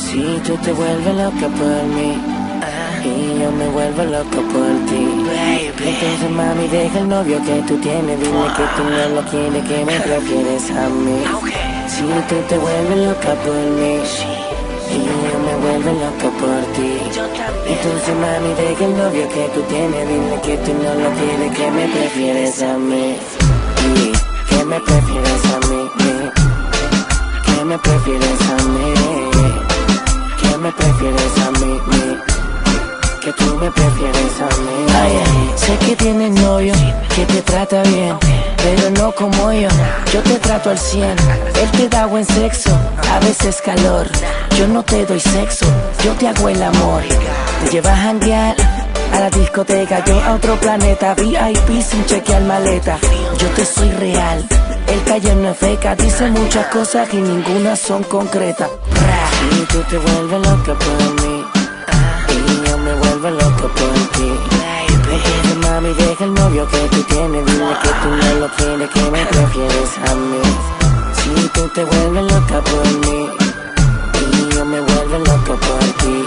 Si tú te vuelves loca por mí y yo me vuelvo loco por ti, entonces mami deja el novio que tú tienes, dile que tú no lo quieres, que me prefieres a mí. Si tú te vuelves loca por mí y yo me vuelvo loco por ti, entonces mami deja el novio que tú tienes, dile que tú no lo quieres, que me prefieres a mí. Y que me prefieres a mí, que me prefieres a mí, que me prefieres a mí, que tú me prefieres a mí. Ay, sé que tienes novio, que te trata bien, pero no como yo te trato al 100. Él te da buen sexo, a veces calor. Yo no te doy sexo, yo te hago el amor. Te llevas a janguear a la discoteca, yo a otro planeta, VIP sin chequear maleta. Yo te soy real, el calle no es feca, dice muchas cosas y ninguna son concretas. Y tú te vuelves loca por mí y yo me vuelvo loco por ti, entonces mami deja el novio que tú tienes, dile que tú no lo quieres, que me prefieres a mí. Si tú te vuelves loca por mí y yo me vuelvo loco por ti,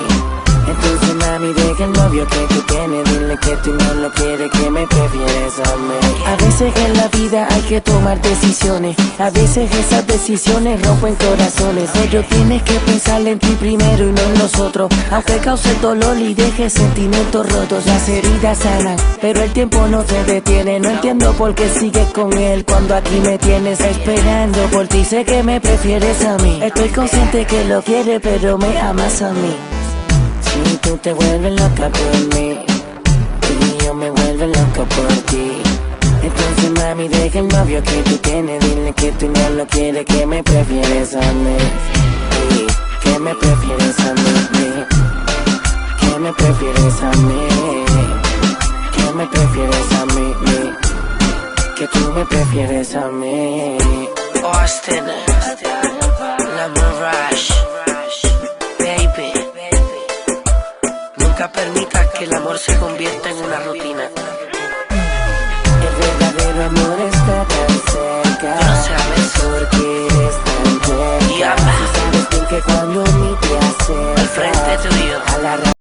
entonces mami deja el novio que tú tienes, dile que tú no lo quieres, que me prefieres a mí. A veces en la vida hay que tomar decisiones, a veces esas decisiones rompen corazones, pero tienes que pensar en ti primero y no en los otros, aunque cause dolor y deje sentimientos rotos. Las heridas sanan, pero el tiempo no se detiene, no entiendo por qué sigues con él cuando aquí me tienes esperando por ti. Sé que me prefieres a mí, estoy consciente que lo quieres, pero me amas a mí. Si tú te vuelves loca por mí y yo me vuelvo loco por ti, entonces mami deja el novio que tú tienes, dile que tú no lo quieres, que me prefieres a mí, que me prefieres a mí, que me prefieres a mí, que me prefieres a mí, que tú me prefieres a mí. Austin, La Mirage, baby. Nunca permitas que el amor se convierta en una rutina. El verdadero amor está tan cerca, No sabes porque eres tan buena. y ama Si sabes bien que cuando ni te acercas al frente tuyo. a la